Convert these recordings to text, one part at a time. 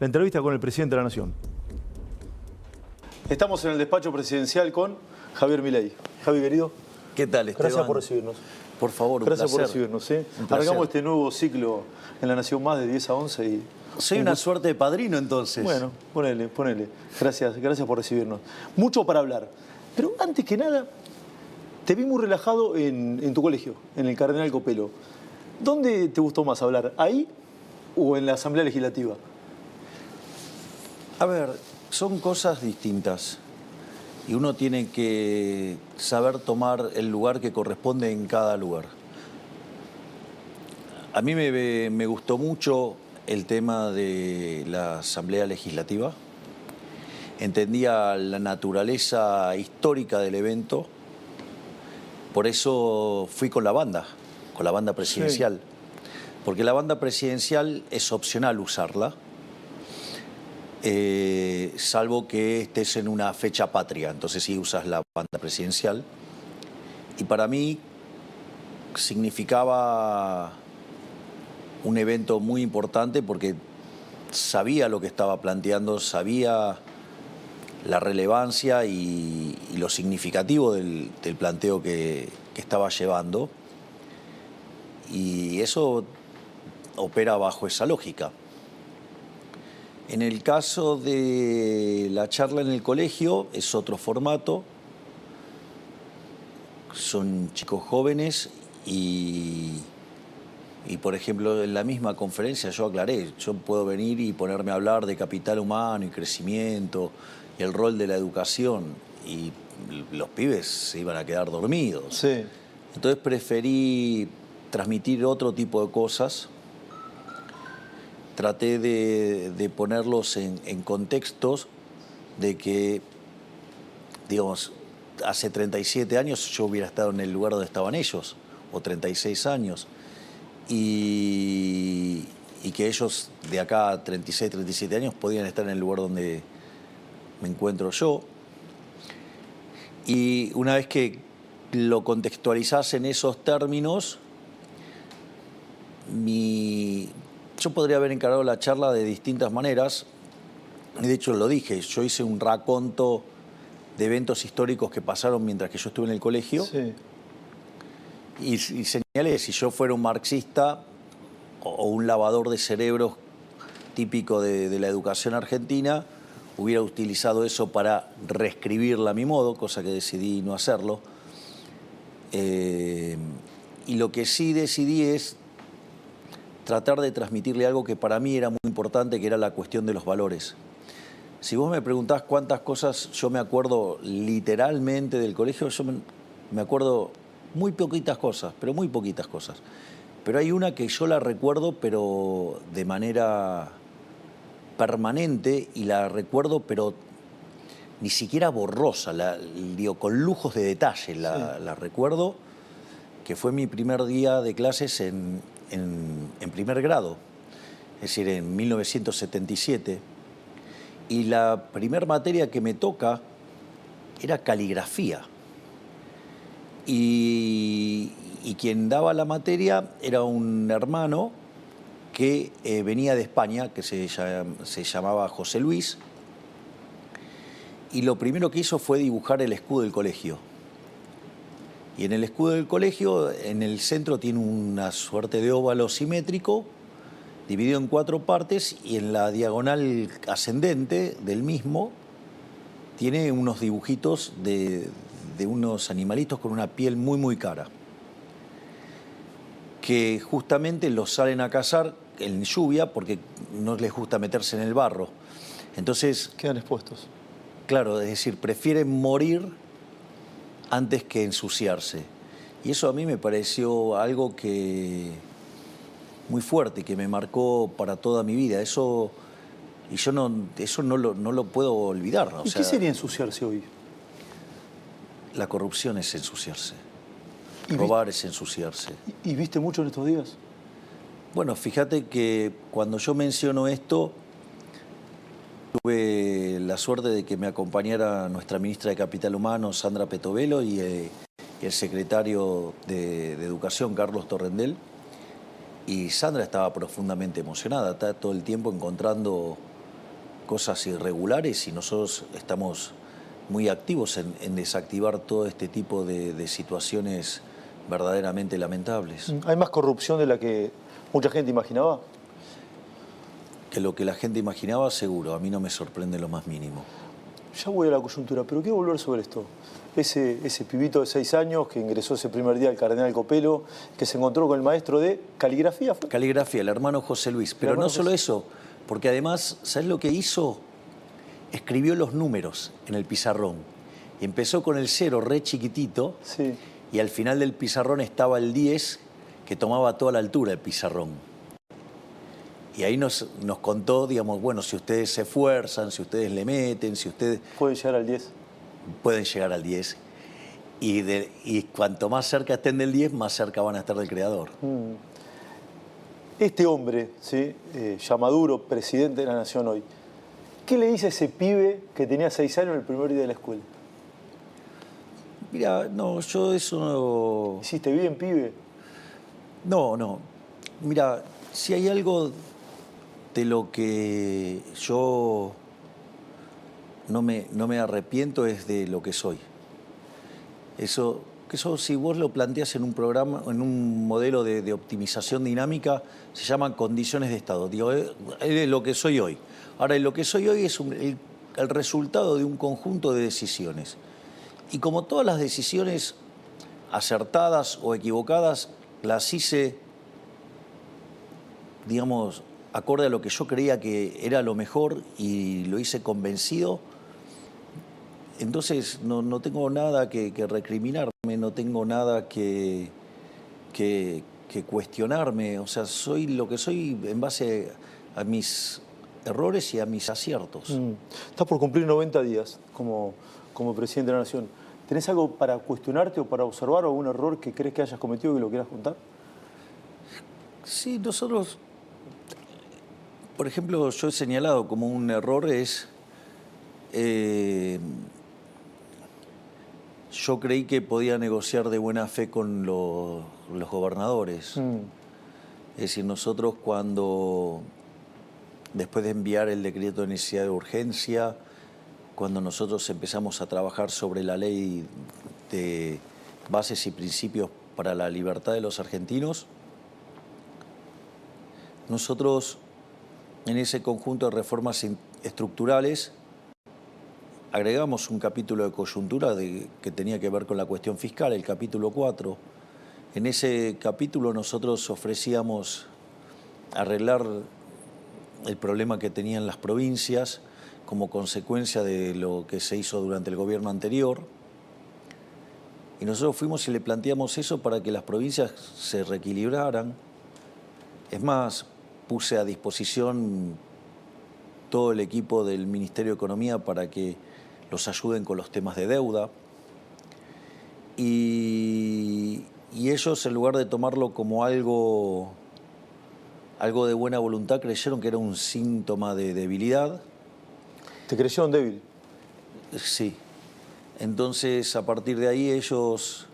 la entrevista con el presidente de la Nación. Estamos en el despacho presidencial con Javier Milei. Javi, querido. ¿Qué tal, Esteban? Gracias por recibirnos. Por favor, un Gracias placer. por recibirnos. ¿Sí? Un placer. Arrancamos este nuevo ciclo en la Nación Más de 10 a 11 y... Soy una suerte de padrino, entonces. Bueno, ponele. Gracias por recibirnos. Mucho para hablar. Pero antes que nada, te vi muy relajado en tu colegio, en el Cardenal Copelo. ¿Dónde te gustó más hablar? ¿Ahí o en la Asamblea Legislativa? A ver, son cosas distintas. Y uno tiene que saber tomar el lugar que corresponde en cada lugar. A mí me gustó mucho el tema de la Asamblea Legislativa. Entendía la naturaleza histórica del evento. Por eso fui con la banda presidencial. Sí. Porque la banda presidencial es opcional usarla, salvo que estés en una fecha patria. Entonces sí usas la banda presidencial. Y para mí significaba un evento muy importante porque sabía lo que estaba planteando, sabía la relevancia y lo significativo del planteo que estaba llevando. Y eso opera bajo esa lógica. En el caso de la charla en el colegio es otro formato. Son chicos jóvenes y por ejemplo, en la misma conferencia yo aclaré, yo puedo venir y ponerme a hablar de capital humano y crecimiento y el rol de la educación y los pibes se iban a quedar dormidos. Sí. Entonces preferí transmitir otro tipo de cosas. Traté de ponerlos en contextos de que, digamos, hace 37 años yo hubiera estado en el lugar donde estaban ellos, o 36 años. Y que ellos de acá a 36, 37 años podían estar en el lugar donde me encuentro yo. Y una vez que lo contextualizás en esos términos, yo podría haber encarado la charla de distintas maneras. De hecho, lo dije, yo hice un raconto de eventos históricos que pasaron mientras que yo estuve en el colegio. Sí. Y señalé, si yo fuera un marxista o un lavador de cerebros típico de la educación argentina, hubiera utilizado eso para reescribirla a mi modo, cosa que decidí no hacerlo. Y lo que sí decidí es tratar de transmitirle algo que para mí era muy importante, que era la cuestión de los valores. Si vos me preguntás cuántas cosas yo me acuerdo literalmente del colegio, yo me acuerdo muy poquitas cosas, pero muy poquitas cosas. Pero hay una que yo la recuerdo, pero de manera permanente, y la recuerdo, pero ni siquiera borrosa, digo, con lujos de detalle la recuerdo, que fue mi primer día de clases en primer grado, es decir, en 1977. Y la primer materia que me toca era caligrafía. Y quien daba la materia era un hermano que venía de España, que se llamaba José Luis, y lo primero que hizo fue dibujar el escudo del colegio. Y en el escudo del colegio, en el centro tiene una suerte de óvalo simétrico, dividido en 4 partes, y en la diagonal ascendente del mismo tiene unos dibujitos de unos animalitos con una piel muy, muy cara, que justamente los salen a cazar en lluvia porque no les gusta meterse en el barro. Entonces quedan expuestos. Claro, es decir, prefieren morir antes que ensuciarse. Y eso a mí me pareció algo muy fuerte, que me marcó para toda mi vida. Eso no lo puedo olvidar. ¿Y qué sería ensuciarse hoy? La corrupción es ensuciarse. Robar es ensuciarse. ¿Y viste mucho en estos días? Bueno, fíjate que cuando yo menciono esto, tuve la suerte de que me acompañara nuestra ministra de Capital Humano, Sandra Petovelo, y el secretario de Educación, Carlos Torrendel. Y Sandra estaba profundamente emocionada, está todo el tiempo encontrando cosas irregulares y nosotros estamos muy activos en desactivar todo este tipo de situaciones verdaderamente lamentables. ¿Hay más corrupción de la que mucha gente imaginaba? Que lo que la gente imaginaba, seguro, a mí no me sorprende lo más mínimo. Ya voy a la coyuntura, pero quiero volver sobre esto. Ese pibito de 6 años que ingresó ese primer día al Cardenal Copelo, que se encontró con el maestro de caligrafía. ¿Fue? Caligrafía, el hermano José Luis. Pero no solo eso, porque además, ¿sabes lo que hizo? Escribió los números en el pizarrón. Y empezó con el 0 re chiquitito, Sí. Y al final del pizarrón estaba el 10, que tomaba toda la altura el pizarrón. Y ahí nos contó, digamos, bueno, si ustedes se esfuerzan, si ustedes le meten, si ustedes... ¿Pueden llegar al 10? Pueden llegar al 10. Y cuanto más cerca estén del 10, más cerca van a estar del creador. Este hombre, ¿sí? Ya Maduro, presidente de la Nación hoy, ¿qué le dice a ese pibe que tenía 6 años en el primer día de la escuela? Mira, no, yo eso no... ¿Hiciste bien, pibe? No. Mira, si hay algo de lo que yo no me arrepiento es de lo que soy. Eso, si vos lo planteás en un programa, en un modelo de optimización dinámica, se llaman condiciones de estado. Digo, es lo que soy hoy. Ahora, lo que soy hoy es el resultado de un conjunto de decisiones. Y como todas las decisiones acertadas o equivocadas, las hice, digamos, acorde a lo que yo creía que era lo mejor y lo hice convencido. Entonces no tengo nada que recriminarme, no tengo nada que cuestionarme. O sea, soy lo que soy en base a mis errores y a mis aciertos. Estás por cumplir 90 días como presidente de la Nación. ¿Tenés algo para cuestionarte o para observar o algún error que crees que hayas cometido que lo quieras contar? Sí, nosotros, por ejemplo, yo he señalado como un error es... yo creí que podía negociar de buena fe con los gobernadores. Es decir, nosotros después de enviar el decreto de necesidad de urgencia, cuando nosotros empezamos a trabajar sobre la ley de bases y principios para la libertad de los argentinos, nosotros en ese conjunto de reformas estructurales agregamos un capítulo de coyuntura que tenía que ver con la cuestión fiscal, el capítulo 4. En ese capítulo nosotros ofrecíamos arreglar el problema que tenían las provincias como consecuencia de lo que se hizo durante el gobierno anterior. Y nosotros fuimos y le planteamos eso para que las provincias se reequilibraran. Es más, puse a disposición todo el equipo del Ministerio de Economía para que los ayuden con los temas de deuda. Y ellos, en lugar de tomarlo como algo de buena voluntad, creyeron que era un síntoma de debilidad. ¿Te creyeron débil? Sí. Entonces, a partir de ahí, ellos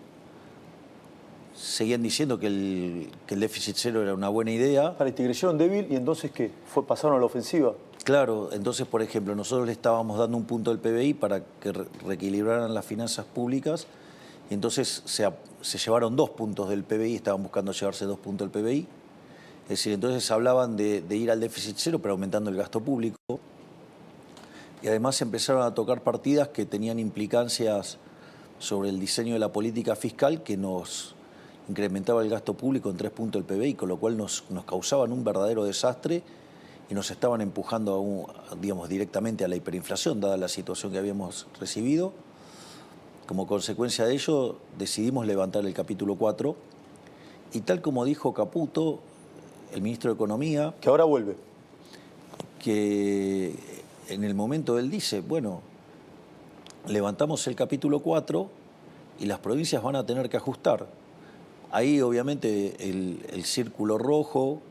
seguían diciendo que el déficit cero era una buena idea. Te creyeron débil y entonces, ¿qué? ¿Pasaron a la ofensiva? Claro, entonces, por ejemplo, nosotros le estábamos dando un punto del PBI para que reequilibraran las finanzas públicas y entonces se llevaron 2 puntos del PBI, estaban buscando llevarse 2 puntos del PBI. Es decir, entonces hablaban de ir al déficit cero, pero aumentando el gasto público. Y además empezaron a tocar partidas que tenían implicancias sobre el diseño de la política fiscal que nos incrementaba el gasto público en 3 puntos del PBI, con lo cual nos causaban un verdadero desastre y nos estaban empujando digamos, directamente a la hiperinflación, dada la situación que habíamos recibido. Como consecuencia de ello, decidimos levantar el capítulo 4 y tal como dijo Caputo, el ministro de Economía... Que ahora vuelve. Que en el momento él dice, bueno, levantamos el capítulo 4 y las provincias van a tener que ajustar. Ahí obviamente el círculo rojo,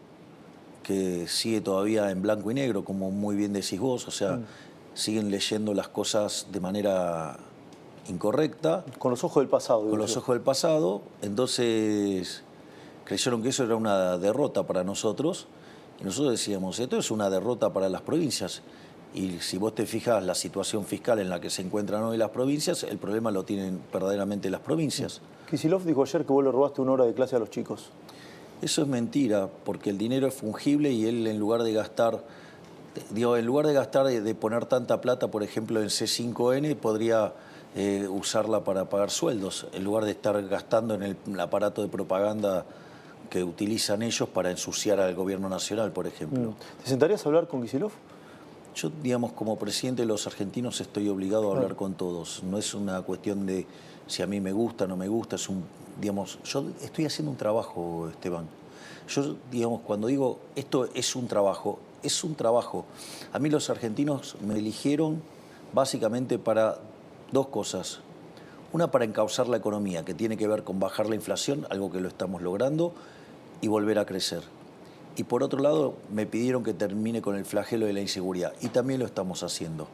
que sigue todavía en blanco y negro, como muy bien decís vos, o sea, siguen leyendo las cosas de manera incorrecta. Con los ojos del pasado. Con los ojos del pasado, entonces creyeron que eso era una derrota para nosotros, y nosotros decíamos, esto es una derrota para las provincias. Y si vos te fijas la situación fiscal en la que se encuentran hoy las provincias, el problema lo tienen verdaderamente las provincias. Kicillof dijo ayer que vos le robaste 1 hora de clase a los chicos. Eso es mentira, porque el dinero es fungible y él en lugar de gastar, de poner tanta plata, por ejemplo, en C5N, podría usarla para pagar sueldos, en lugar de estar gastando en el aparato de propaganda que utilizan ellos para ensuciar al gobierno nacional, por ejemplo. ¿Te sentarías a hablar con Kicillof? Yo, digamos, como presidente de los argentinos estoy obligado a hablar con todos. No es una cuestión de si a mí me gusta o no me gusta, yo estoy haciendo un trabajo, Esteban. Yo, digamos, cuando digo esto es un trabajo, es un trabajo. A mí los argentinos me eligieron básicamente para 2 cosas. Una, para encauzar la economía, que tiene que ver con bajar la inflación, algo que lo estamos logrando, y volver a crecer. Y por otro lado, me pidieron que termine con el flagelo de la inseguridad, y también lo estamos haciendo.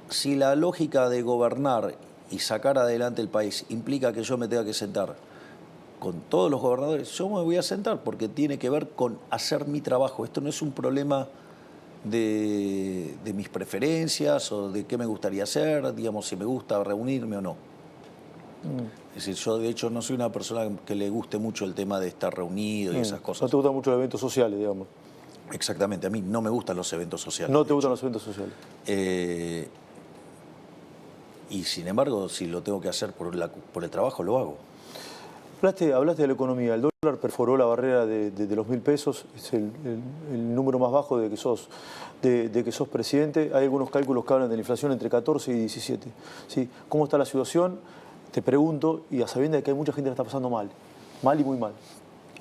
Si la lógica de gobernar y sacar adelante el país implica que yo me tenga que sentar con todos los gobernadores, yo me voy a sentar porque tiene que ver con hacer mi trabajo. Esto no es un problema de mis preferencias o de qué me gustaría hacer, digamos, si me gusta reunirme o no. Es decir, yo de hecho no soy una persona que le guste mucho el tema de estar reunido y esas cosas. No te gustan mucho los eventos sociales, digamos. Exactamente, a mí no me gustan los eventos sociales. No te gustan los eventos sociales. Y sin embargo, si lo tengo que hacer por el trabajo, lo hago. Hablaste de la economía. El dólar perforó la barrera de los 1.000 pesos. Es el número más bajo de que sos presidente. Hay algunos cálculos que hablan de la inflación entre 14 y 17. ¿Sí? ¿Cómo está la situación? Te pregunto, y a sabiendas de que hay mucha gente que la está pasando mal. Mal y muy mal.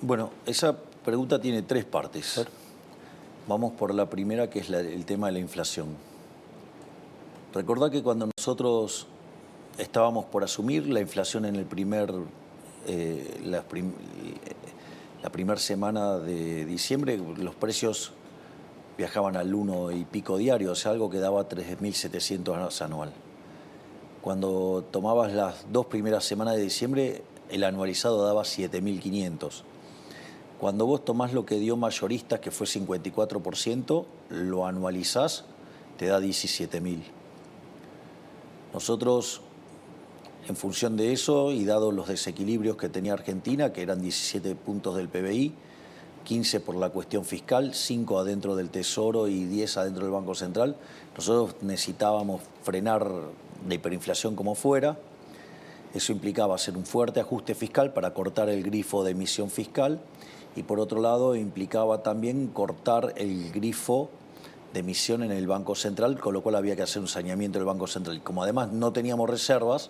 Bueno, esa pregunta tiene 3 partes. Vamos por la primera, que es el tema de la inflación. Recordá que cuando nosotros estábamos por asumir la inflación en la primera semana de diciembre, los precios viajaban al 1 y pico diario, o sea, algo que daba 3.700 anual. Cuando tomabas las 2 primeras semanas de diciembre, el anualizado daba 7.500. Cuando vos tomás lo que dio mayoristas, que fue 54%, lo anualizás, te da 17.000. Nosotros, en función de eso y dado los desequilibrios que tenía Argentina, que eran 17 puntos del PBI, 15 por la cuestión fiscal, 5 adentro del Tesoro y 10 adentro del Banco Central, nosotros necesitábamos frenar la hiperinflación como fuera. Eso implicaba hacer un fuerte ajuste fiscal para cortar el grifo de emisión fiscal y por otro lado implicaba también cortar el grifo de emisión en el Banco Central, con lo cual había que hacer un saneamiento del Banco Central. Y como además no teníamos reservas,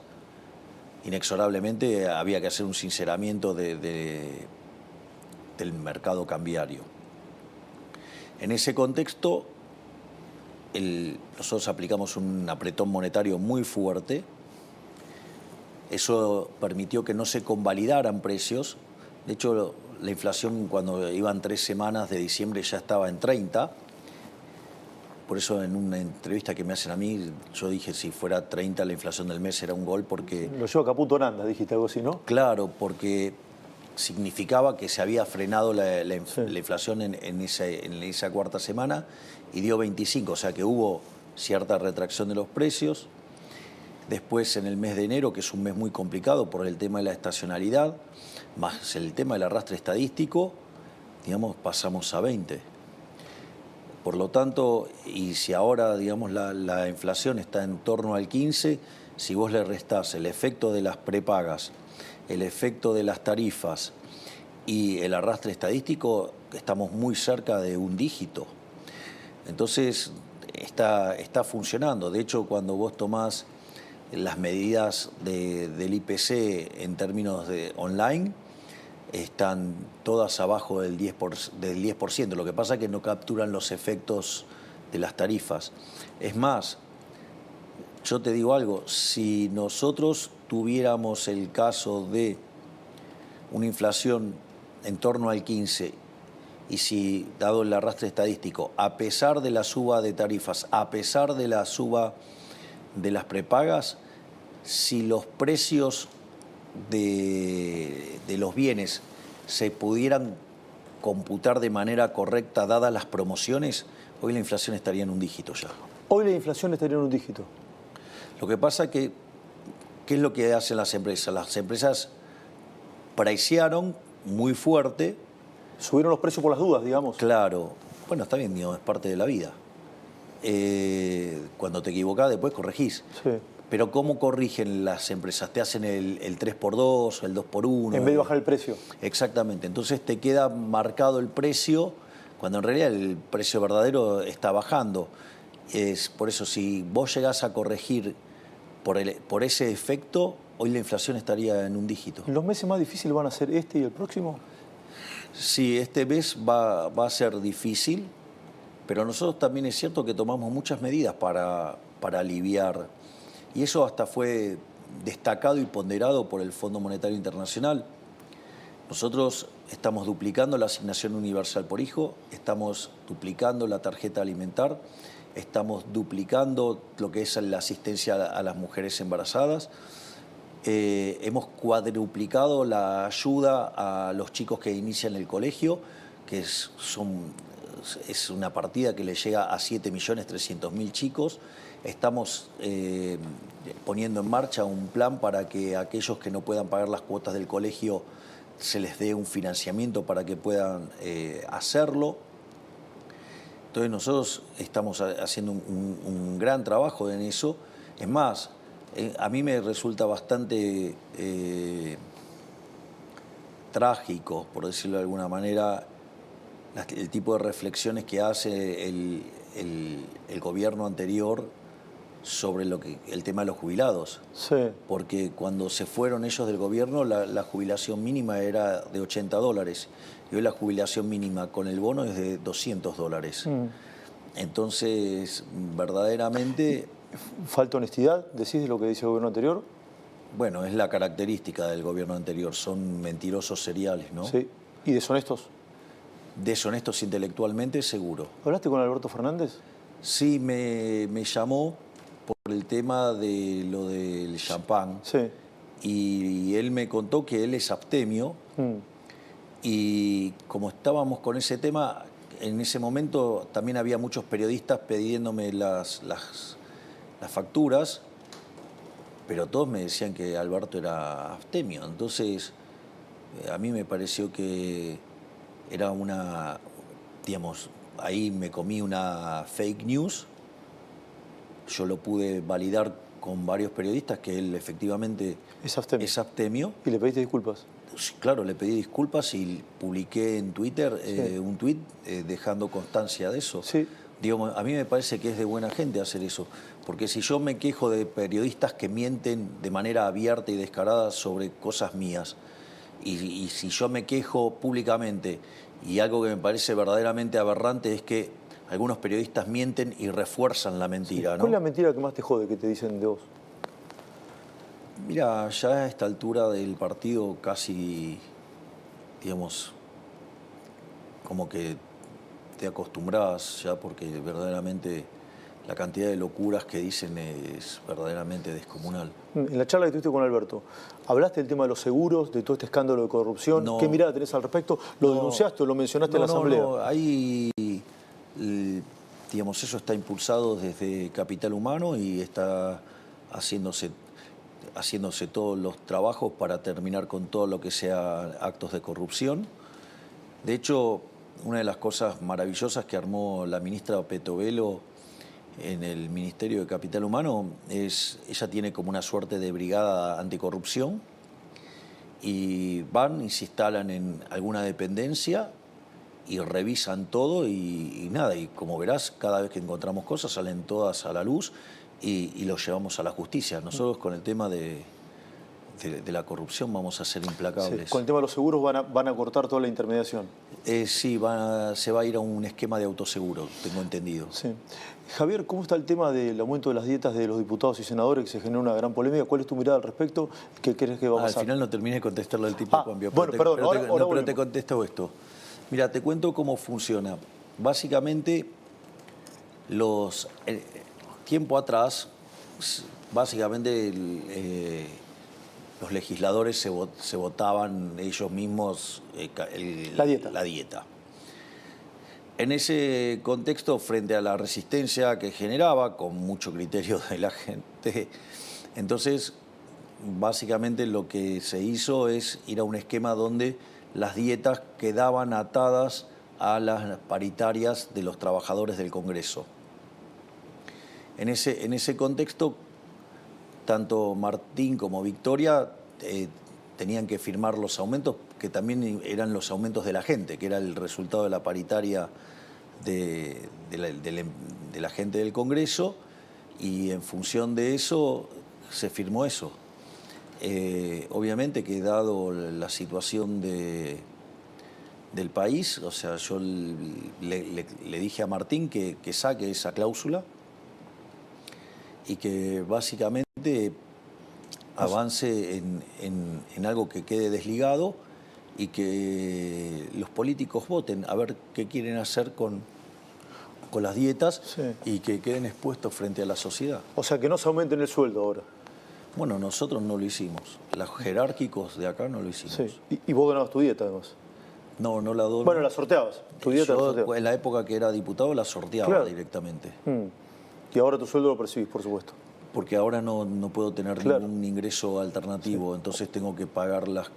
inexorablemente había que hacer un sinceramiento del mercado cambiario. En ese contexto, nosotros aplicamos un apretón monetario muy fuerte. Eso permitió que no se convalidaran precios. De hecho, la inflación cuando iban 3 semanas de diciembre ya estaba en 30. Por eso en una entrevista que me hacen a mí, yo dije si fuera 30 la inflación del mes era un gol porque... Lo llevo a Caputo Aranda, dijiste algo así, ¿no? Claro, porque significaba que se había frenado la inflación en esa cuarta semana y dio 25, o sea que hubo cierta retracción de los precios. Después en el mes de enero, que es un mes muy complicado por el tema de la estacionalidad, más el tema del arrastre estadístico, digamos, pasamos a 20. Por lo tanto, y si ahora, digamos, la inflación está en torno al 15, si vos le restás el efecto de las prepagas, el efecto de las tarifas y el arrastre estadístico, estamos muy cerca de un dígito. Entonces, está funcionando. De hecho, cuando vos tomás las medidas del IPC en términos de online, están todas abajo del 10%. Lo que pasa es que no capturan los efectos de las tarifas. Es más, yo te digo algo, si nosotros tuviéramos el caso de una inflación en torno al 15 y si, dado el arrastre estadístico, a pesar de la suba de tarifas, a pesar de la suba de las prepagas, si los precios de los bienes se pudieran computar de manera correcta dadas las promociones, Hoy la inflación estaría en un dígito ya. Hoy la inflación estaría en un dígito. Lo que pasa es que, ¿qué es lo que hacen las empresas? Las empresas pricearon muy fuerte. Subieron los precios por las dudas, digamos. Claro. Bueno, está bien, es parte de la vida. Cuando te equivocás, después corregís. Sí. Pero ¿cómo corrigen las empresas? Te hacen el 3x2, el 2x1. En vez de bajar el precio. Exactamente. Entonces te queda marcado el precio, cuando en realidad el precio verdadero está bajando. Por eso, si vos llegás a corregir por ese efecto, hoy la inflación estaría en un dígito. ¿Los meses más difíciles van a ser este y el próximo? Sí, este mes va a ser difícil, pero nosotros también es cierto que tomamos muchas medidas para aliviar. Y eso hasta fue destacado y ponderado por el Fondo Monetario Internacional. Nosotros estamos duplicando la asignación universal por hijo, estamos duplicando la tarjeta alimentar, estamos duplicando lo que es la asistencia a las mujeres embarazadas. Hemos cuadruplicado la ayuda a los chicos que inician el colegio, que es una partida que le llega a 7.300.000 chicos. Estamos poniendo en marcha un plan para que aquellos que no puedan pagar las cuotas del colegio se les dé un financiamiento para que puedan hacerlo. Entonces nosotros estamos haciendo un gran trabajo en eso. Es más, a mí me resulta bastante trágico, por decirlo de alguna manera, el tipo de reflexiones que hace el gobierno anterior sobre el tema de los jubilados. Sí. Porque cuando se fueron ellos del gobierno, la jubilación mínima era de $80. Y hoy la jubilación mínima con el bono es de $200. Entonces, verdaderamente... ¿Falta honestidad, decís, de lo que dice el gobierno anterior? Bueno, es la característica del gobierno anterior. Son mentirosos seriales, ¿no? Sí. ¿Y deshonestos? Deshonestos intelectualmente, seguro. ¿Hablaste con Alberto Fernández? Sí, me llamó por el tema de lo del champán. Sí. Y él me contó que él es abstemio. Y como estábamos con ese tema, en ese momento también había muchos periodistas pidiéndome las facturas, pero todos me decían que Alberto era abstemio. Entonces, a mí me pareció que era digamos, ahí me comí una fake news. Yo lo pude validar con varios periodistas que él efectivamente es abstemio. ¿Y le pediste disculpas? Claro, le pedí disculpas y publiqué en Twitter un tuit dejando constancia de eso. Sí. Digo, a mí me parece que es de buena gente hacer eso, porque si yo me quejo de periodistas que mienten de manera abierta y descarada sobre cosas mías, y si yo me quejo públicamente, y algo que me parece verdaderamente aberrante es que algunos periodistas mienten y refuerzan la mentira, ¿no? ¿Cuál es la mentira que más te jode que te dicen de vos? Mira, ya a esta altura del partido casi, digamos, como que te acostumbras ya, porque verdaderamente la cantidad de locuras que dicen es verdaderamente descomunal. En la charla que tuviste con Alberto, ¿hablaste del tema de los seguros, de todo este escándalo de corrupción? No. ¿Qué mirada tenés al respecto? ¿Lo denunciaste o lo mencionaste en la asamblea? No, ahí, digamos, eso está impulsado desde Capital Humano y está haciéndose todos los trabajos para terminar con todo lo que sea actos de corrupción. De hecho, una de las cosas maravillosas que armó la ministra Petovelo en el Ministerio de Capital Humano es, ella tiene como una suerte de brigada anticorrupción y van y se instalan en alguna dependencia y revisan todo y nada, y como verás, cada vez que encontramos cosas salen todas a la luz y los llevamos a la justicia. Nosotros con el tema de la corrupción vamos a ser implacables. Sí, con el tema de los seguros van a cortar toda la intermediación. Sí, se va a ir a un esquema de autoseguro, tengo entendido. Sí. Javier, ¿cómo está el tema del aumento de las dietas de los diputados y senadores, que se genera una gran polémica? ¿Cuál es tu mirada al respecto? ¿Qué crees que va a pasar? Al final no terminé de contestarlo al tipo Juan Bio. Bueno, perdón, pero te contesto esto. Mira, te cuento cómo funciona. Básicamente, tiempo atrás, básicamente los legisladores se votaban ellos mismos la dieta. En ese contexto, frente a la resistencia que generaba, con mucho criterio de la gente, entonces básicamente lo que se hizo es ir a un esquema donde las dietas quedaban atadas a las paritarias de los trabajadores del Congreso. En ese contexto, tanto Martín como Victoria tenían que firmar los aumentos, que también eran los aumentos de la gente, que era el resultado de la paritaria de la gente del Congreso, y en función de eso se firmó eso. Obviamente que dado la situación del país, o sea, yo le dije a Martín que saque esa cláusula y que básicamente avance en algo que quede desligado y que los políticos voten a ver qué quieren hacer con las dietas, sí, y que queden expuestos frente a la sociedad. O sea, que no se aumenten el sueldo ahora. Bueno, nosotros no lo hicimos. Los jerárquicos de acá no lo hicimos. Sí. Y vos ganabas tu dieta, además. No la doy. Bueno, la sorteabas. Tu dieta la Yo, sorteabas. en la época que era diputado, la sorteaba, claro, directamente. Y ahora tu sueldo lo percibís, por supuesto. Porque ahora no puedo tener, claro, ningún ingreso alternativo, sí, entonces tengo que pagar los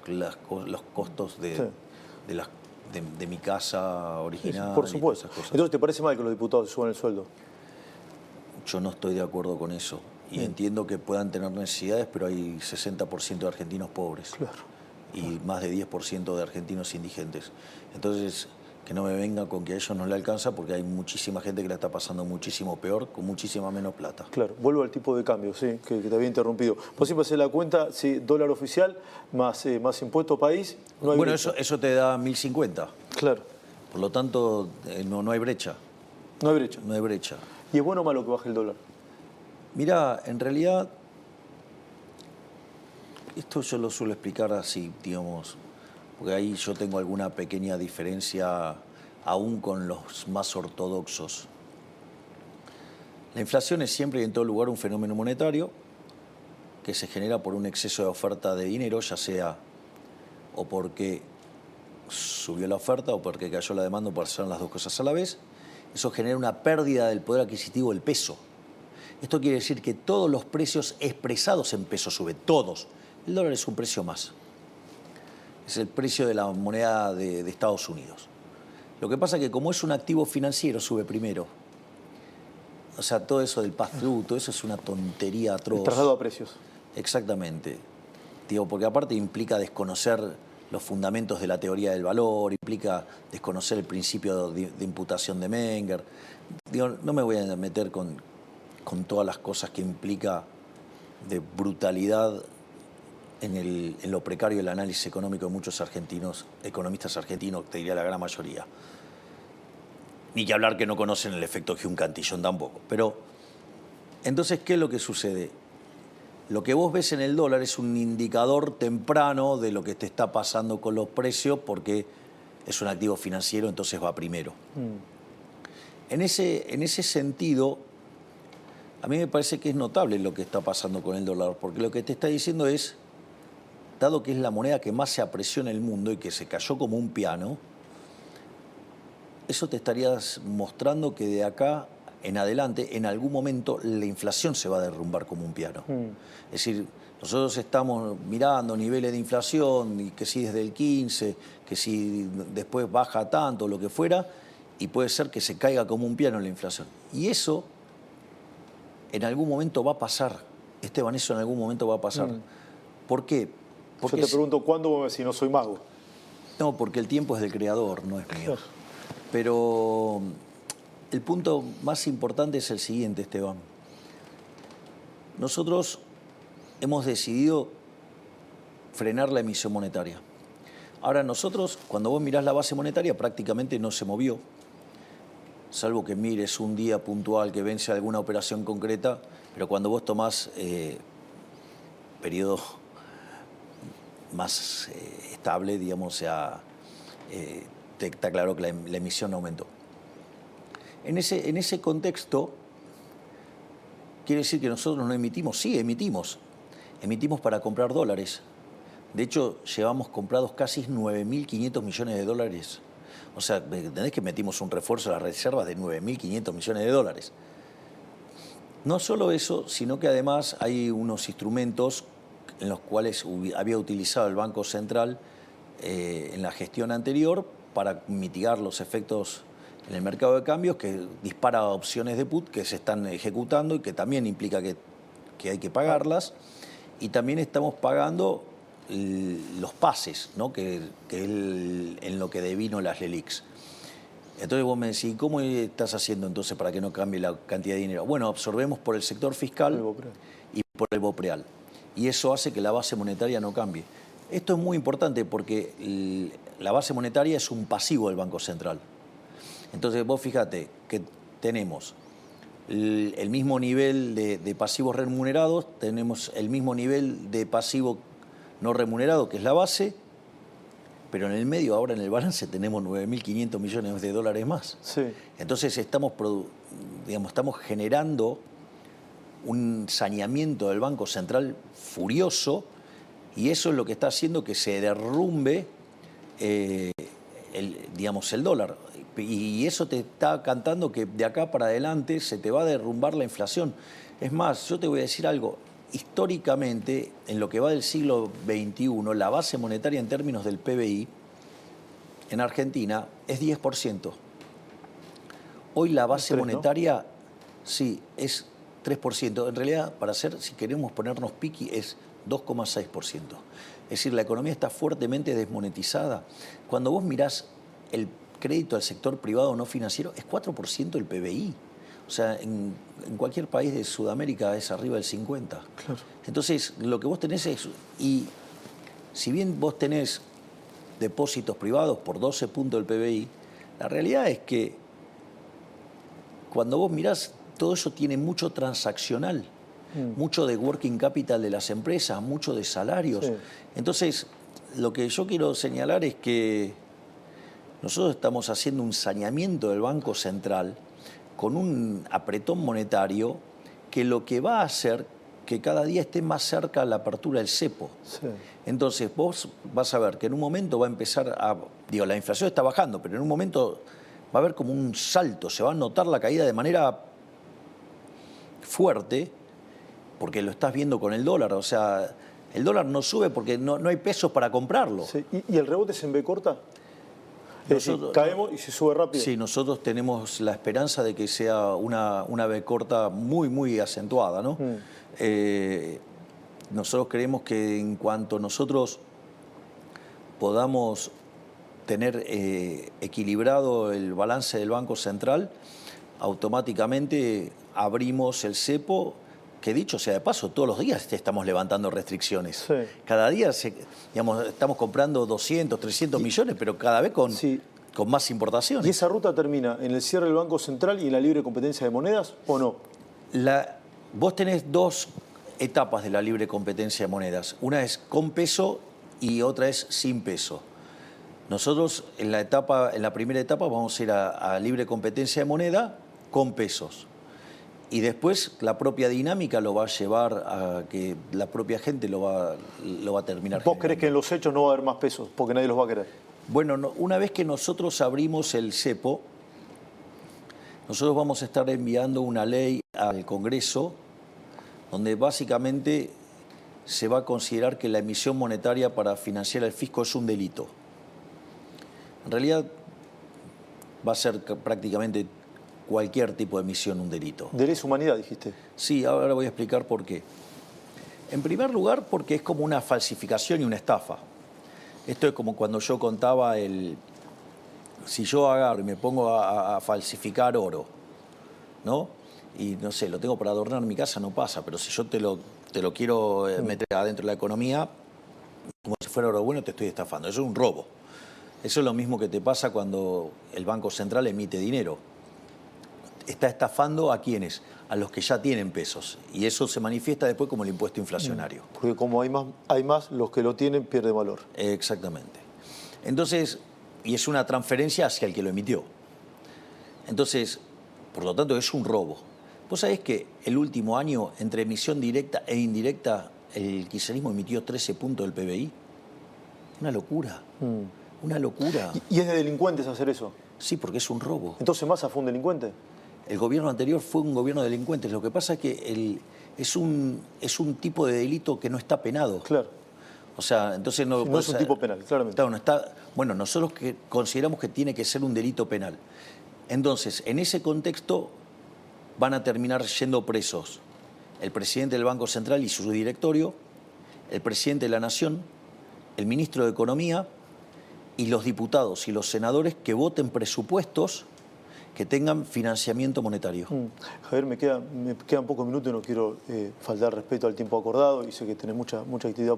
costos de mi casa original. Sí, por supuesto. Entonces, ¿te parece mal que los diputados suban el sueldo? Yo no estoy de acuerdo con eso. Y entiendo que puedan tener necesidades, pero hay 60% de argentinos pobres. Claro. Y más de 10% de argentinos indigentes. Entonces, que no me venga con que a ellos no le alcanza, porque hay muchísima gente que la está pasando muchísimo peor, con muchísima menos plata. Claro, vuelvo al tipo de cambio, sí, que te había interrumpido. Vos siempre haces la cuenta, sí, dólar oficial más impuesto país, no hay bueno, brecha. eso te da 1050. Claro. Por lo tanto, no hay brecha. No hay brecha. No hay brecha. ¿Y es bueno o malo que baje el dólar? Mirá, en realidad, esto yo lo suelo explicar así, digamos, porque ahí yo tengo alguna pequeña diferencia aún con los más ortodoxos. La inflación es siempre y en todo lugar un fenómeno monetario que se genera por un exceso de oferta de dinero, ya sea o porque subió la oferta o porque cayó la demanda, o por hacer las dos cosas a la vez. Eso genera una pérdida del poder adquisitivo del peso. Esto quiere decir que todos los precios expresados en pesos suben, todos. El dólar es un precio más. Es el precio de la moneda de Estados Unidos. Lo que pasa es que como es un activo financiero, sube primero. O sea, todo eso del pass-through, todo eso es una tontería atroz. El traslado a precios. Exactamente. Digo, porque aparte implica desconocer los fundamentos de la teoría del valor, implica desconocer el principio de imputación de Menger. Digo, no me voy a meter con todas las cosas que implica de brutalidad en lo precario del análisis económico de muchos economistas argentinos, te diría la gran mayoría. Ni que hablar que no conocen el efecto Hume-Cantillon tampoco. Pero, entonces, ¿qué es lo que sucede? Lo que vos ves en el dólar es un indicador temprano de lo que te está pasando con los precios, porque es un activo financiero, entonces va primero. En ese sentido, a mí me parece que es notable lo que está pasando con el dólar, porque lo que te está diciendo es, dado que es la moneda que más se apreció en el mundo y que se cayó como un piano, eso te estarías mostrando que de acá en adelante, en algún momento, la inflación se va a derrumbar como un piano. Es decir, nosotros estamos mirando niveles de inflación, y que si desde el 15, que si después baja tanto, lo que fuera, y puede ser que se caiga como un piano la inflación. Y eso en algún momento va a pasar. Esteban, eso en algún momento va a pasar. ¿Por qué? Porque yo te pregunto, ¿cuándo si no soy mago? No, porque el tiempo es del creador, no es mío. Pero el punto más importante es el siguiente, Esteban. Nosotros hemos decidido frenar la emisión monetaria. Ahora nosotros, cuando vos mirás la base monetaria, prácticamente no se movió, salvo que mires un día puntual que vence alguna operación concreta, pero cuando vos tomás periodo más estable, digamos, o sea, está claro que la emisión aumentó. En ese contexto, quiere decir que nosotros no emitimos. Sí, emitimos. Emitimos para comprar dólares. De hecho, llevamos comprados casi 9.500 millones de dólares. O sea, ¿entendés que metimos un refuerzo a las reservas de 9.500 millones de dólares? No solo eso, sino que además hay unos instrumentos en los cuales había utilizado el Banco Central en la gestión anterior para mitigar los efectos en el mercado de cambios, que dispara opciones de put que se están ejecutando y que también implica que hay que pagarlas. Y también estamos pagando los pases, ¿no? que es en lo que devino las LELIQs. Entonces vos me decís, ¿cómo estás haciendo entonces para que no cambie la cantidad de dinero? Bueno, absorbemos por el sector fiscal y por el BOPREAL. Y eso hace que la base monetaria no cambie. Esto es muy importante porque la base monetaria es un pasivo del Banco Central. Entonces vos fíjate que tenemos el mismo nivel de pasivos remunerados, tenemos el mismo nivel de pasivo no remunerado, que es la base, pero en el medio, ahora en el balance, tenemos 9.500 millones de dólares más. Sí. Entonces estamos generando un saneamiento del Banco Central furioso, y eso es lo que está haciendo que se derrumbe el dólar. Y eso te está cantando que de acá para adelante se te va a derrumbar la inflación. Es más, yo te voy a decir algo. Históricamente, en lo que va del siglo XXI, la base monetaria en términos del PBI en Argentina es 10%. Hoy la base monetaria, sí, es 3%. En realidad, si queremos ponernos piqui, es 2,6%. Es decir, la economía está fuertemente desmonetizada. Cuando vos mirás el crédito al sector privado no financiero, es 4% del PBI. O sea, en cualquier país de Sudamérica es arriba del 50%. Claro. Entonces, lo que vos tenés es... Y si bien vos tenés depósitos privados por 12 puntos del PBI, la realidad es que cuando vos mirás, todo eso tiene mucho transaccional, mucho de working capital de las empresas, mucho de salarios. Sí. Entonces, lo que yo quiero señalar es que nosotros estamos haciendo un saneamiento del Banco Central con un apretón monetario que lo que va a hacer que cada día esté más cerca la apertura del cepo. Sí. Entonces vos vas a ver que en un momento va a empezar la inflación está bajando, pero en un momento va a haber como un salto, se va a notar la caída de manera fuerte, porque lo estás viendo con el dólar. O sea, el dólar no sube porque no hay pesos para comprarlo. Sí. ¿Y el rebote es en B corta? Caemos y se sube rápido. Sí, nosotros tenemos la esperanza de que sea una V corta muy, muy acentuada, ¿no? Nosotros creemos que en cuanto nosotros podamos tener equilibrado el balance del Banco Central, automáticamente abrimos el cepo, que dicho sea de paso, todos los días estamos levantando restricciones. Sí. Cada día estamos comprando 200, 300 millones, pero cada vez con más importaciones. ¿Y esa ruta termina en el cierre del Banco Central y en la libre competencia de monedas o no? Vos tenés dos etapas de la libre competencia de monedas. Una es con peso y otra es sin peso. Nosotros en la primera etapa vamos a ir a libre competencia de moneda con pesos. Y después la propia dinámica lo va a llevar a que la propia gente lo va a terminar. ¿Vos crees que en los hechos no va a haber más pesos porque nadie los va a querer? Bueno, una vez que nosotros abrimos el cepo, nosotros vamos a estar enviando una ley al Congreso donde básicamente se va a considerar que la emisión monetaria para financiar el fisco es un delito. En realidad va a ser prácticamente cualquier tipo de emisión un delito. ¿De lesa humanidad, dijiste? Sí, ahora voy a explicar por qué. En primer lugar, porque es como una falsificación y una estafa. Esto es como cuando yo contaba si yo agarro y me pongo a falsificar oro, ¿no? Y no sé, lo tengo para adornar mi casa, no pasa, pero si yo te lo quiero meter adentro de la economía, como si fuera oro bueno, te estoy estafando. Eso es un robo. Eso es lo mismo que te pasa cuando el Banco Central emite dinero. Está estafando ¿a quiénes? A los que ya tienen pesos. Y eso se manifiesta después como el impuesto inflacionario. Porque como hay más, los que lo tienen pierden valor. Exactamente. Entonces, y es una transferencia hacia el que lo emitió. Entonces, por lo tanto, es un robo. Vos sabés que el último año, entre emisión directa e indirecta, el kirchnerismo emitió 13 puntos del PBI. Una locura. Una locura. ¿Y es de delincuentes hacer eso? Sí, porque es un robo. ¿Entonces Massa fue un delincuente? El gobierno anterior fue un gobierno de delincuentes. Lo que pasa es que es un tipo de delito que no está penado. Claro. O sea, entonces no... No es un tipo penal, claramente. Claro, no está, bueno, nosotros consideramos que tiene que ser un delito penal. Entonces, en ese contexto van a terminar yendo presos el presidente del Banco Central y su directorio, el presidente de la Nación, el ministro de Economía y los diputados y los senadores que voten presupuestos que tengan financiamiento monetario. Javier, me quedan pocos minutos y no quiero faltar respeto al tiempo acordado y sé que tenés mucha actividad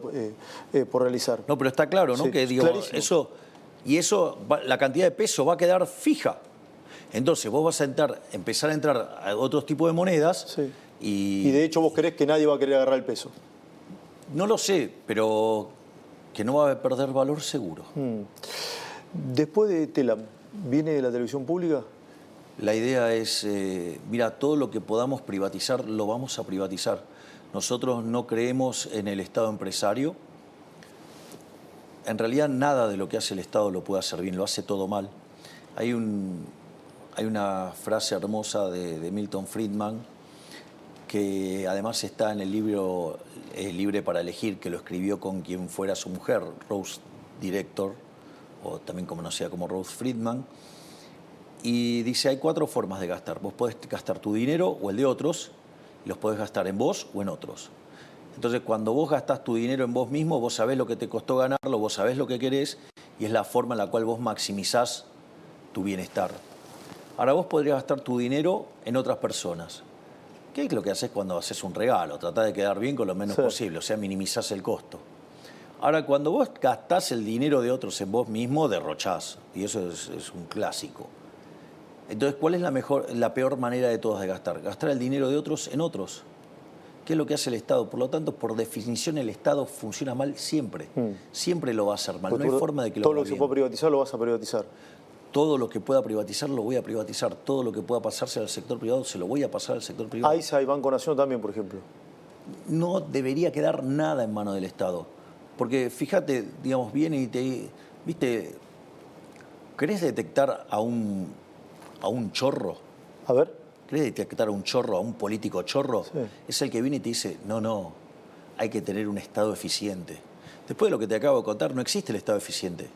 por realizar. No, pero está claro, ¿no? Sí, Que digo, eso, la cantidad de peso va a quedar fija. Entonces vos vas a empezar a entrar a otros tipos de monedas. Sí. Y de hecho vos creés que nadie va a querer agarrar el peso. No lo sé, pero que no va a perder valor seguro. Después de Telam, ¿viene la televisión pública? La idea es, mira, todo lo que podamos privatizar, lo vamos a privatizar. Nosotros no creemos en el Estado empresario. En realidad nada de lo que hace el Estado lo puede hacer bien, lo hace todo mal. Hay una frase hermosa de Milton Friedman, que además está en el libro Libre para elegir, que lo escribió con quien fuera su mujer, Rose Director, o también conocida como Rose Friedman. Y dice, hay 4 formas de gastar. Vos podés gastar tu dinero o el de otros, y los podés gastar en vos o en otros. Entonces, cuando vos gastás tu dinero en vos mismo, vos sabés lo que te costó ganarlo, vos sabés lo que querés, y es la forma en la cual vos maximizás tu bienestar. Ahora, vos podrías gastar tu dinero en otras personas. ¿Qué es lo que haces cuando haces un regalo? Tratás de quedar bien con lo menos posible, o sea, minimizás el costo. Ahora, cuando vos gastás el dinero de otros en vos mismo, derrochás, y eso es un clásico. Entonces, ¿cuál es la peor manera de todas de gastar? Gastar el dinero de otros en otros. ¿Qué es lo que hace el Estado? Por lo tanto, por definición, el Estado funciona mal siempre. Siempre lo va a hacer mal. Porque no hay forma de que lo haga todo lo que se pueda privatizar lo vas a privatizar. Todo lo que pueda privatizar lo voy a privatizar. Todo lo que pueda pasarse al sector privado se lo voy a pasar al sector privado. AISA y Banco Nación también, por ejemplo. No debería quedar nada en manos del Estado. Porque fíjate, digamos, viene y ¿viste? ¿Querés detectar a un chorro? A ver. ¿Querés detectar a un chorro, a un político chorro? Sí. Es el que viene y te dice, no, hay que tener un Estado eficiente. Después de lo que te acabo de contar, no existe el Estado eficiente.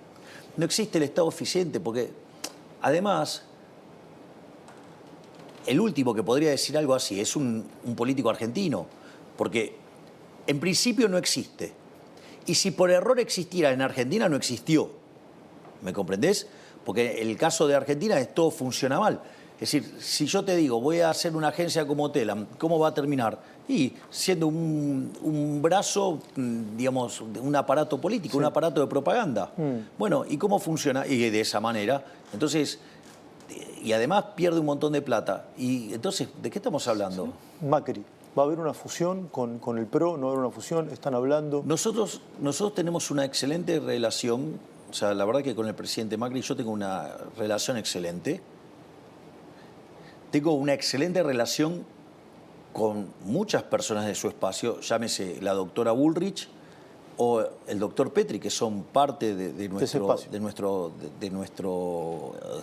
No existe el Estado eficiente porque, además, el último que podría decir algo así es un político argentino, porque en principio no existe. Y si por error existiera en Argentina, no existió. ¿Me comprendés? Porque el caso de Argentina es todo funciona mal. Es decir, si yo te digo, voy a hacer una agencia como Telam, ¿cómo va a terminar? Y siendo un brazo, digamos, un aparato político, un aparato de propaganda. Bueno, ¿y cómo funciona? Y de esa manera. Entonces, y además pierde un montón de plata. Y entonces, ¿de qué estamos hablando? Macri. ¿Va a haber una fusión con el PRO? ¿No va a haber una fusión? ¿Están hablando? Nosotros tenemos una excelente relación. O sea, la verdad que con el presidente Macri yo tengo una relación excelente. Tengo una excelente relación con muchas personas de su espacio, llámese la doctora Bullrich o el doctor Petri, que son parte de nuestro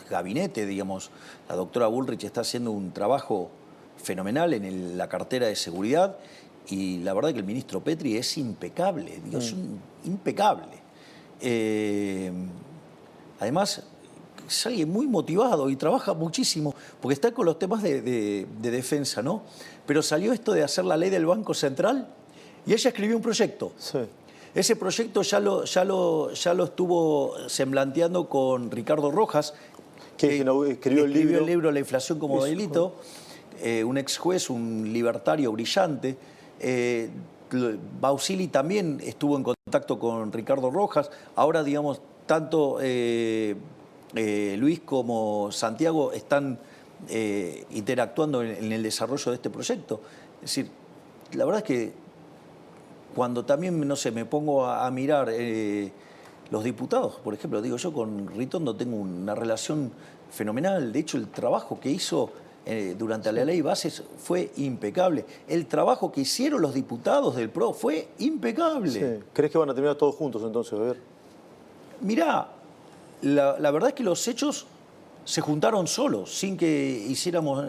gabinete, digamos. La doctora Bullrich está haciendo un trabajo fenomenal en la cartera de seguridad y la verdad que el ministro Petri es impecable, digo, es impecable. Además, es alguien muy motivado y trabaja muchísimo, porque está con los temas de defensa, ¿no? Pero salió esto de hacer la ley del Banco Central y ella escribió un proyecto. Sí. Ese proyecto ya lo estuvo semblanteando con Ricardo Rojas, que escribió el libro La inflación como delito, un ex juez, un libertario brillante. Bausili también estuvo en contacto con Ricardo Rojas. Ahora, digamos, tanto Luis como Santiago están interactuando en el desarrollo de este proyecto. Es decir, la verdad es que cuando también, no sé, me pongo a mirar los diputados, por ejemplo, digo, yo con Ritondo tengo una relación fenomenal. De hecho, el trabajo que hizo durante la ley Bases fue impecable. El trabajo que hicieron los diputados del PRO fue impecable. Sí. ¿Crees que van a terminar todos juntos entonces, a ver? Mirá, la verdad es que los hechos se juntaron solos, sin que hiciéramos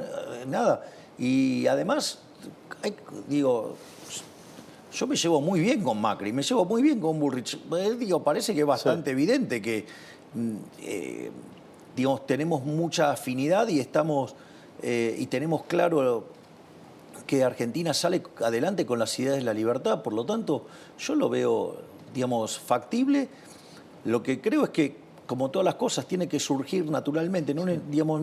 nada. Y además, digo, yo me llevo muy bien con Macri, me llevo muy bien con Bullrich. Digo, parece que es bastante evidente que digamos, tenemos mucha afinidad y y tenemos claro que Argentina sale adelante con las ideas de la libertad. Por lo tanto, yo lo veo, digamos, factible. Lo que creo es que, como todas las cosas, tiene que surgir naturalmente, no, digamos,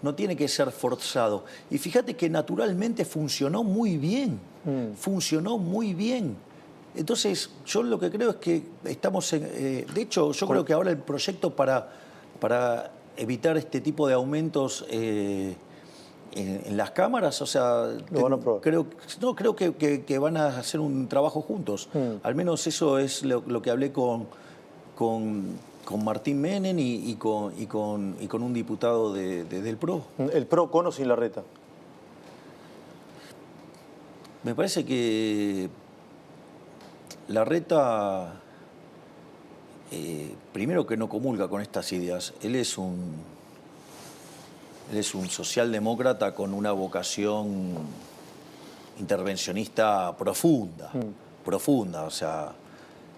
no tiene que ser forzado. Y fíjate que naturalmente funcionó muy bien, funcionó muy bien. Entonces, yo lo que creo es que estamos de hecho, yo creo que ahora el proyecto para evitar este tipo de aumentos en las cámaras, o sea, lo van a probar. creo que van a hacer un trabajo juntos. Al menos eso es lo que hablé con Martín Menem y con un diputado del PRO. ¿El PRO con o sin Larreta? Me parece que Larreta, primero que no comulga con estas ideas. Él es un socialdemócrata con una vocación intervencionista profunda, profunda, o sea...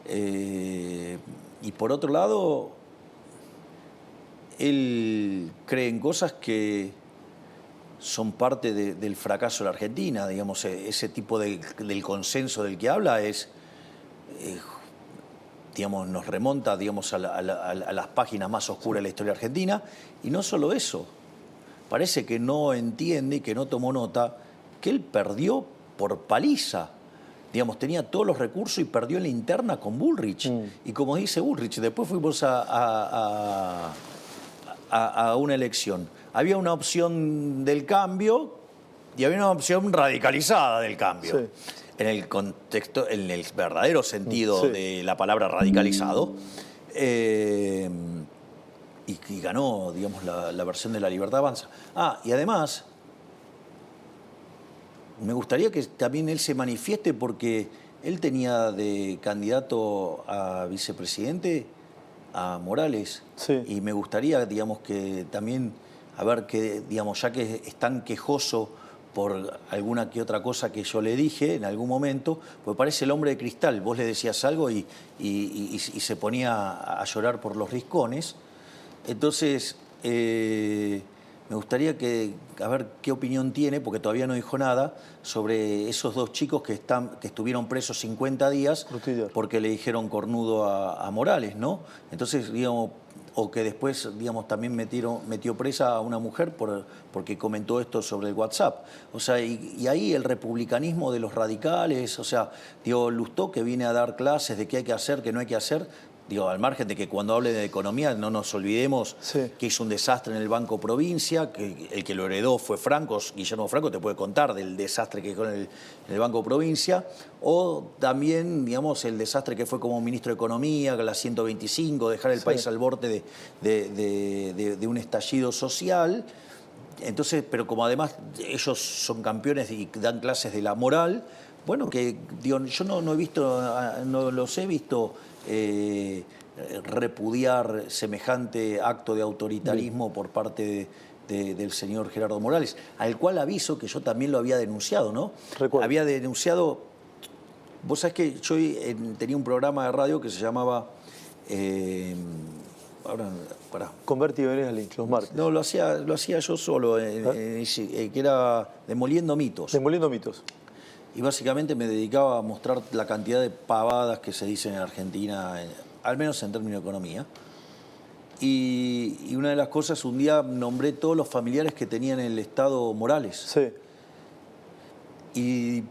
y por otro lado, él cree en cosas que son parte del fracaso de la Argentina. Digamos, ese tipo del consenso del que habla digamos, nos remonta, digamos, a las páginas más oscuras de la historia argentina. Y no solo eso, parece que no entiende y que no tomó nota que él perdió por paliza. Digamos, tenía todos los recursos y perdió en la interna con Bullrich. Y como dice Bullrich, después fuimos a una elección. Había una opción del cambio y había una opción radicalizada del cambio. Sí. En el contexto, en el verdadero sentido de la palabra radicalizado. Y ganó, digamos, la versión de La Libertad Avanza. Y además... me gustaría que también él se manifieste porque él tenía de candidato a vicepresidente a Morales. Sí. Y me gustaría, digamos, que también, a ver, que, digamos, ya que es tan quejoso por alguna que otra cosa que yo le dije en algún momento, pues parece el hombre de cristal. Vos le decías algo y se ponía a llorar por los riscones. Entonces... me gustaría a ver qué opinión tiene, porque todavía no dijo nada, sobre esos dos chicos que estuvieron presos 50 días porque le dijeron cornudo a Morales, ¿no? Entonces, digamos, o que después, digamos, también metió presa a una mujer porque comentó esto sobre el WhatsApp. O sea, y ahí el republicanismo de los radicales, o sea, digo, Lustó, que viene a dar clases de qué hay que hacer, qué no hay que hacer. Digo, al margen de que cuando hable de economía no nos olvidemos que hizo un desastre en el Banco Provincia, que el que lo heredó fue Franco, Guillermo Franco te puede contar del desastre que fue en el Banco Provincia, o también, digamos, el desastre que fue como ministro de Economía, con la 125, dejar el país al borde de un estallido social. Entonces, pero como además ellos son campeones y dan clases de la moral, bueno, que digo, yo no he visto, no los he visto repudiar semejante acto de autoritarismo por parte del señor Gerardo Morales, al cual aviso que yo también lo había denunciado, ¿no? Recuerdo. Había denunciado, vos sabés que yo tenía un programa de radio que se llamaba... ahora, pará. Converti y Venegas Lynch, los martes. No, lo hacía yo solo, que era Demoliendo Mitos. Demoliendo Mitos. Y básicamente me dedicaba a mostrar la cantidad de pavadas que se dicen en Argentina, al menos en términos de economía. Y una de las cosas, un día nombré todos los familiares que tenían en el Estado Morales. Sí. Y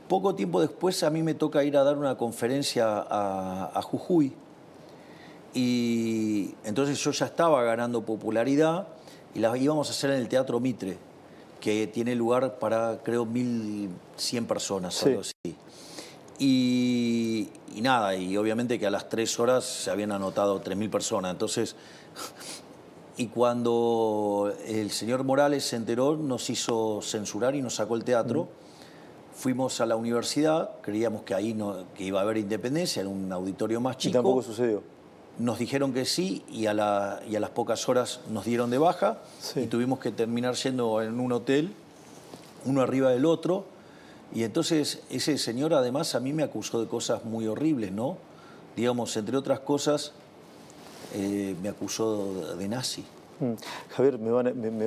poco tiempo después a mí me toca ir a dar una conferencia a Jujuy. Y entonces yo ya estaba ganando popularidad y la íbamos a hacer en el Teatro Mitre, que tiene lugar para, creo, 1.100 personas, algo así. Y nada, y obviamente que a las 3 horas se habían anotado 3.000 personas. Entonces, y cuando el señor Morales se enteró, nos hizo censurar y nos sacó el teatro. Fuimos a la universidad, creíamos que ahí que iba a haber independencia, en un auditorio más chico. Y tampoco sucedió. nos dijeron que sí y a las pocas horas nos dieron de baja Sí. y tuvimos que terminar yendo en un hotel, uno arriba del otro. Y entonces ese señor además a mí me acusó de cosas muy horribles, ¿no? Digamos, entre otras cosas, me acusó de nazi. Javier, me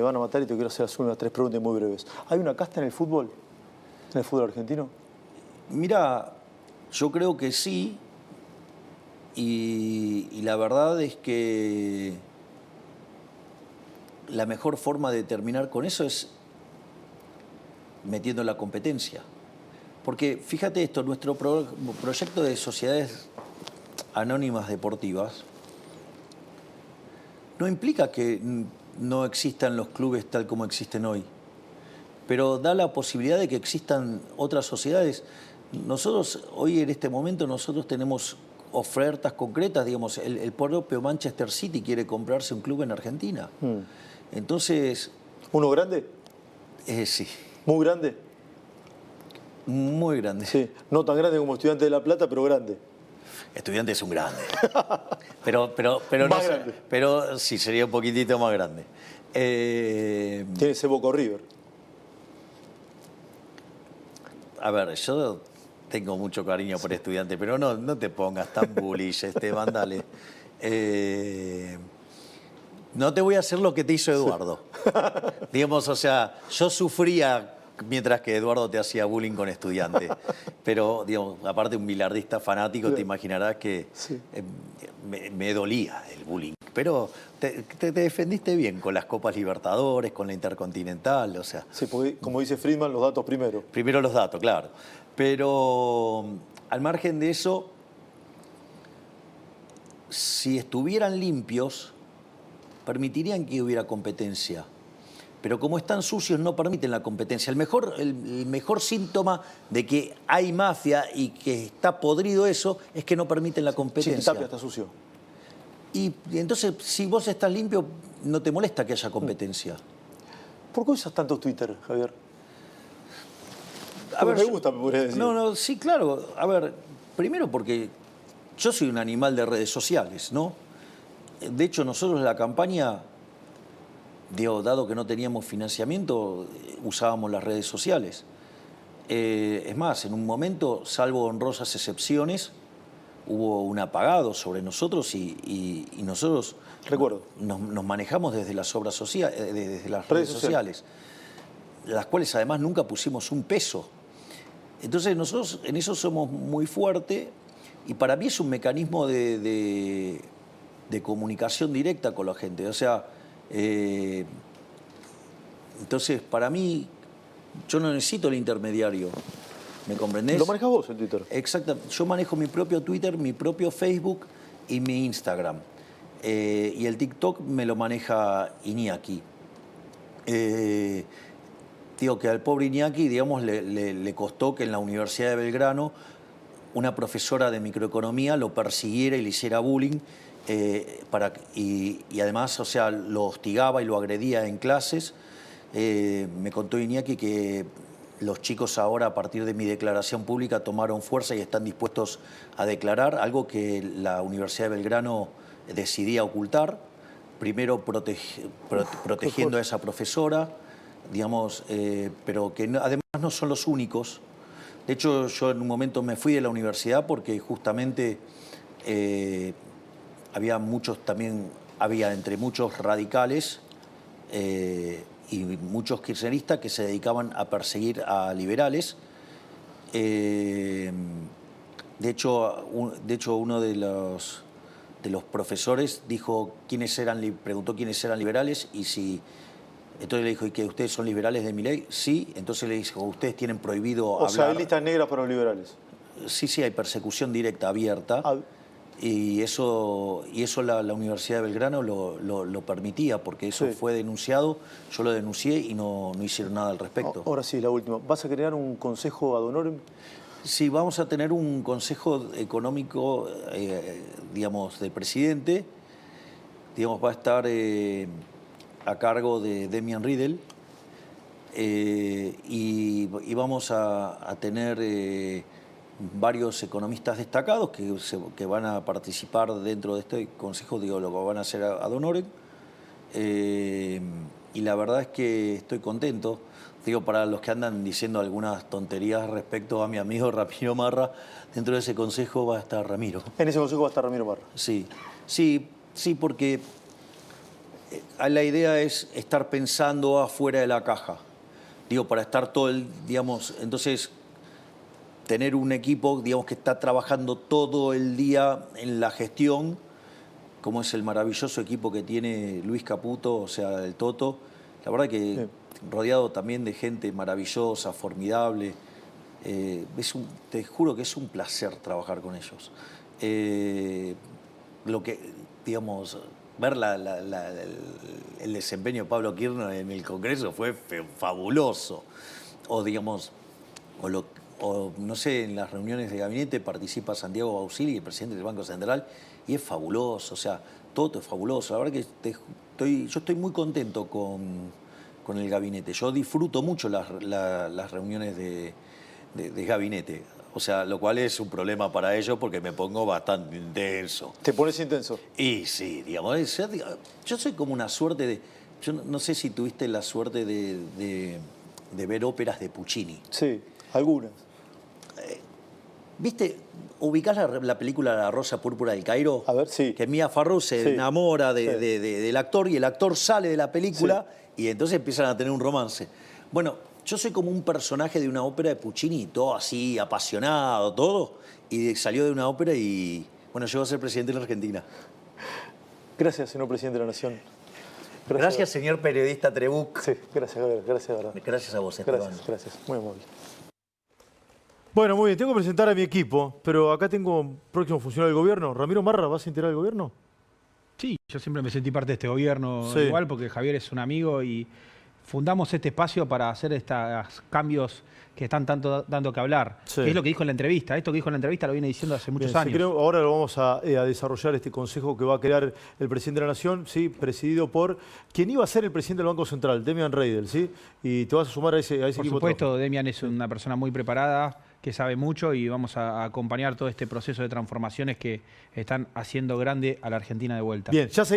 van a matar y te quiero hacer unas 3 preguntas muy breves. ¿Hay una casta en el fútbol? ¿En el fútbol argentino? Mira, yo creo que sí, y la verdad es que la mejor forma de terminar con eso es metiendo la competencia. Porque fíjate esto, nuestro proyecto de sociedades anónimas deportivas no implica que no existan los clubes tal como existen hoy, pero da la posibilidad de que existan otras sociedades. Nosotros, hoy en este momento, nosotros tenemos ofertas concretas, digamos, el propio Manchester City quiere comprarse un club en Argentina. Entonces... ¿Uno grande? Sí. ¿Muy grande? Muy grande. Sí, no tan grande como Estudiantes de La Plata, pero grande. Estudiantes es un grande. Pero Más grande. pero sí, sería un poquitito más grande. Tiene ese Boca River. A ver, yo tengo mucho cariño por Estudiantes, pero no te pongas tan bullish, Esteban, dale. No te voy a hacer lo que te hizo Eduardo. Digamos, o sea, yo sufría mientras que Eduardo te hacía bullying con Estudiantes. Pero, digamos, aparte un bilardista fanático, te imaginarás que Sí. me dolía el bullying. Pero te defendiste bien con las Copas Libertadores, con la Intercontinental, o sea... Sí, porque, como dice Friedman, los datos primero. Primero los datos, claro. Pero al margen de eso, si estuvieran limpios, permitirían que hubiera competencia. Pero como están sucios, no permiten la competencia. El mejor síntoma de que hay mafia y que está podrido eso es que no permiten la competencia. Chiquitapia está sucio. Y entonces, si vos estás limpio, no te molesta que haya competencia. ¿Por qué usas tanto Twitter, Javier? A ver, me gusta, me podría decir. No, sí, claro. A ver, primero porque yo soy un animal de redes sociales, ¿no? De hecho, nosotros en la campaña, dado que no teníamos financiamiento, usábamos las redes sociales. Es más, en un momento, salvo honrosas excepciones, hubo un apagado sobre nosotros y nosotros Recuerdo. nos manejamos desde las obras sociales, desde las redes sociales, las cuales además nunca pusimos un peso. Entonces nosotros en eso somos muy fuertes y para mí es un mecanismo de comunicación directa con la gente. O sea, entonces para mí yo no necesito el intermediario. ¿Me comprendés? ¿Lo manejas vos el Twitter? Exacto. Yo manejo mi propio Twitter, mi propio Facebook y mi Instagram. Y el TikTok me lo maneja Iñaki. Digo que al pobre Iñaki, digamos, le costó que en la Universidad de Belgrano una profesora de microeconomía lo persiguiera y le hiciera bullying. Y además, o sea, lo hostigaba y lo agredía en clases. Me contó Iñaki que los chicos ahora, a partir de mi declaración pública, tomaron fuerza y están dispuestos a declarar, algo que la Universidad de Belgrano decidía ocultar, primero protegiendo a esa profesora, digamos, pero que además no son los únicos. De hecho, yo en un momento me fui de la universidad porque justamente había entre muchos radicales y muchos kirchneristas que se dedicaban a perseguir a liberales. De hecho, uno de los profesores preguntó quiénes eran liberales y si... Entonces le dijo, ¿y que ustedes son liberales de mi ley? Sí. Entonces le dijo, ¿ustedes tienen prohibido hablar? O sea, hay listas negras para los liberales. Sí, hay persecución directa, abierta. Y eso la Universidad de Belgrano lo permitía, porque eso fue denunciado, yo lo denuncié y no hicieron nada al respecto. Ahora sí, la última. ¿Vas a crear un consejo ad honorem? Sí, vamos a tener un consejo económico, digamos, del presidente. Digamos, va a estar a cargo de Demian Riedel. Y vamos a tener varios economistas destacados que van a participar dentro de este consejo, digo, lo que van a hacer ad honorem. Y la verdad es que estoy contento. Digo, para los que andan diciendo algunas tonterías respecto a mi amigo Ramiro Marra, dentro de ese consejo va a estar Ramiro. En ese consejo va a estar Ramiro Marra. Sí, porque la idea es estar pensando afuera de la caja. Digo, para estar todo el, digamos, entonces tener un equipo, digamos, que está trabajando todo el día en la gestión, como es el maravilloso equipo que tiene Luis Caputo, o sea, el Toto. La verdad que sí, rodeado también de gente maravillosa, formidable. Te juro que es un placer trabajar con ellos. Lo que, digamos, ver el desempeño de Pablo Kirchner en el Congreso fue fabuloso. O, digamos, no sé, en las reuniones de gabinete participa Santiago Bausili, el presidente del Banco Central, y es fabuloso, o sea, todo es fabuloso. La verdad que yo estoy muy contento con el gabinete. Yo disfruto mucho las reuniones de gabinete. O sea, lo cual es un problema para ellos porque me pongo bastante intenso. ¿Te pones intenso? Y sí, digamos, yo soy como una suerte de... Yo no sé si tuviste la suerte de ver óperas de Puccini. Sí, algunas. ¿Viste? ¿Ubicás la película La Rosa Púrpura del Cairo? A ver, sí. Que Mia Farrow se enamora del actor y el actor sale de la película y entonces empiezan a tener un romance. Bueno, yo soy como un personaje de una ópera de Puccini, todo así, apasionado, todo, y salió de una ópera y, bueno, llegó a ser presidente de la Argentina. Gracias, señor presidente de la Nación. Gracias, señor periodista Trebuch. Sí, gracias, gracias, verdad. Gracias a vos, Esteban. Gracias, muy amable. Bueno, muy bien, tengo que presentar a mi equipo, pero acá tengo un próximo funcionario del gobierno. Ramiro Marra, ¿vas a integrar el gobierno? Sí, yo siempre me sentí parte de este gobierno igual, porque Javier es un amigo y fundamos este espacio para hacer estos cambios que están tanto dando que hablar. Que es lo que dijo en la entrevista. Esto que dijo en la entrevista lo viene diciendo hace muchos años. Creo, ahora lo vamos a desarrollar este consejo que va a crear el presidente de la Nación, ¿sí? Presidido por quien iba a ser el presidente del Banco Central, Demian Reidel, ¿sí? Y te vas a sumar a ese equipo. Por supuesto, Demian es una persona muy preparada, que sabe mucho, y vamos a acompañar todo este proceso de transformaciones que están haciendo grande a la Argentina de vuelta. Bien, ya